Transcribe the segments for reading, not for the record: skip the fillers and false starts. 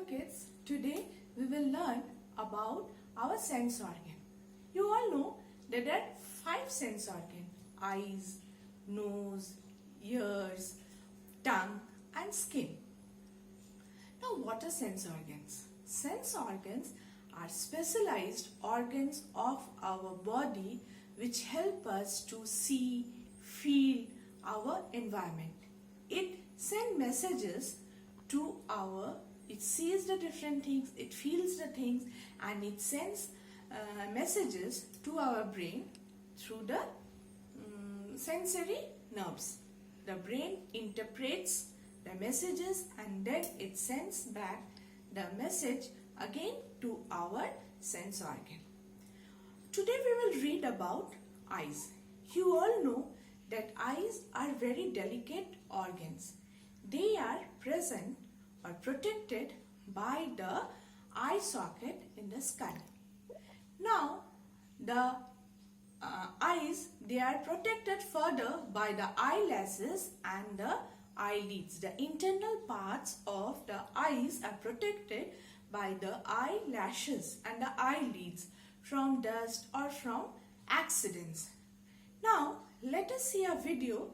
kids, today we will learn about our sense organ. You all know that there are 5 sense organs: eyes, nose, ears, tongue and skin. Now what are sense organs? Sense organs are specialized organs of our body which help us to see, feel our environment. It sends messages to it sees the different things, it feels the things, and it sends messages to our brain through the sensory nerves. The brain interprets the messages and then it sends back the message again to our sense organ. Today we will read about eyes. You all know that eyes are very delicate organs. They are present or protected by the eye socket in the skull. Now the eyes, they are protected further by the eyelashes and the eyelids. The internal parts of the eyes are protected by the eyelashes and the eyelids from dust or from accidents. Now let us see a video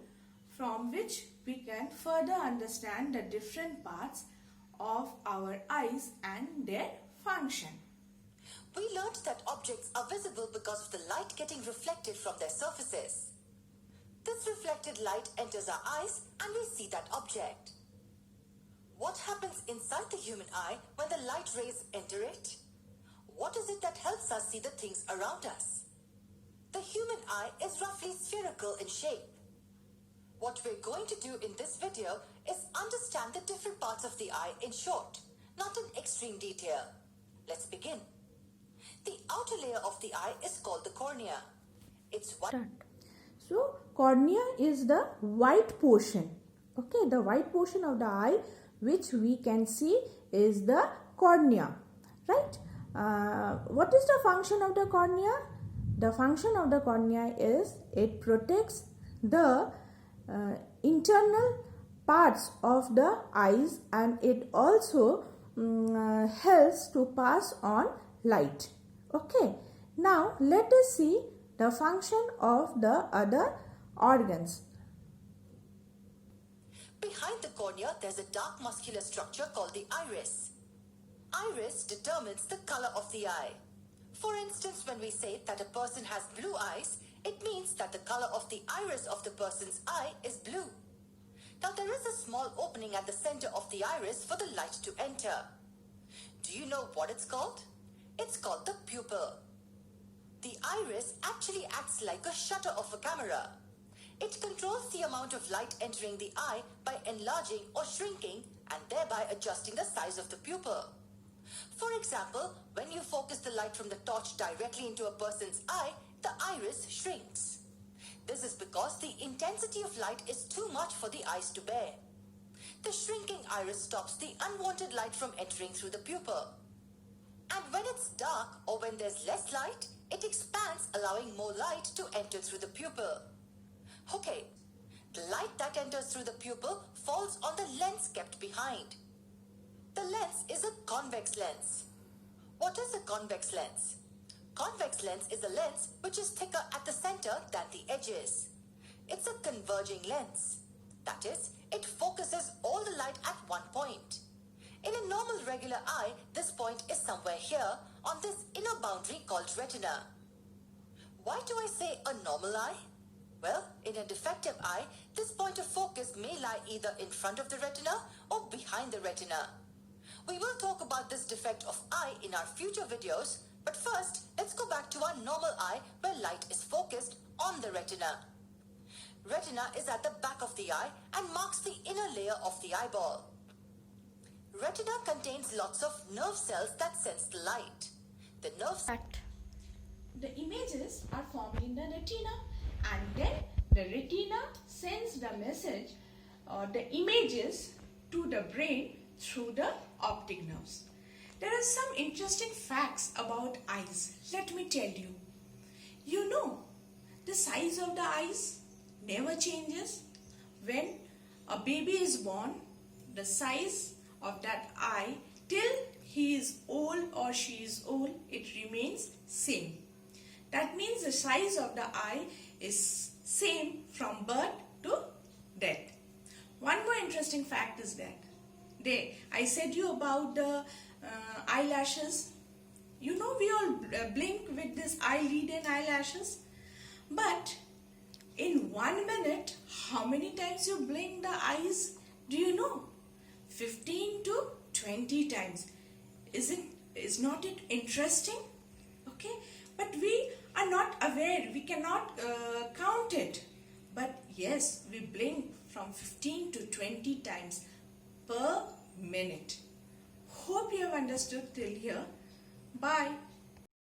from which we can further understand the different parts of our eyes and their function. We learned that objects are visible because of the light getting reflected from their surfaces. This reflected light enters our eyes and we see that object. What happens inside the human eye when the light rays enter it? What is it that helps us see the things around us? The human eye is roughly spherical in shape. What we're going to do in this video is understand the different parts of the eye in short, not in extreme detail. Let's begin. The outer layer of the eye is called the cornea. It's white. So cornea is the white portion. Okay, the white portion of the eye which we can see is the cornea. Right? What is the function of the cornea? The function of the cornea is it protects the internal parts of the eyes and it also helps to pass on light. Okay, now let us see the function of the other organs. Behind the cornea, there's a dark muscular structure called the iris. Iris determines the color of the eye. For instance, when we say that a person has blue eyes, it means that the color of the iris of the person's eye is blue. Now there is a small opening at the center of the iris for the light to enter. Do you know what it's called? It's called the pupil. The iris actually acts like a shutter of a camera. It controls the amount of light entering the eye by enlarging or shrinking and thereby adjusting the size of the pupil. For example, when you focus the light from the torch directly into a person's eye, the iris shrinks. This is because the intensity of light is too much for the eyes to bear. The shrinking iris stops the unwanted light from entering through the pupil. And when it's dark or when there's less light, it expands, allowing more light to enter through the pupil. Okay, the light that enters through the pupil falls on the lens kept behind. The lens is a convex lens. What is a convex lens? Convex lens is a lens which is thicker at the center than the edges. It's a converging lens. That is, it focuses all the light at one point. In a normal regular eye, this point is somewhere here on this inner boundary called retina. Why do I say a normal eye? Well, in a defective eye, this point of focus may lie either in front of the retina or behind the retina. We will talk about this defect of eye in our future videos, but first, let's go back to our normal eye where light is focused on the retina. Retina is at the back of the eye and marks the inner layer of the eyeball. Retina contains lots of nerve cells that sense the light. The nerves. The images are formed in the retina and then the retina sends the message or the images to the brain through the optic nerves. There are some interesting facts about eyes. Let me tell you. You know, the size of the eyes never changes. When a baby is born, the size of that eye till or she is old, it remains same. That means the size of the eye is same from birth to death. One more interesting fact is that I said you about the eyelashes. You know, we all blink with this eyelid and eyelashes. But in 1 minute, how many times you blink the eyes? Do you know? 15 to 20 times. Is not it interesting? Okay, but we are not aware. We cannot count it. But yes, we blink from 15 to 20 times per minute. Hope you have understood till here. Bye.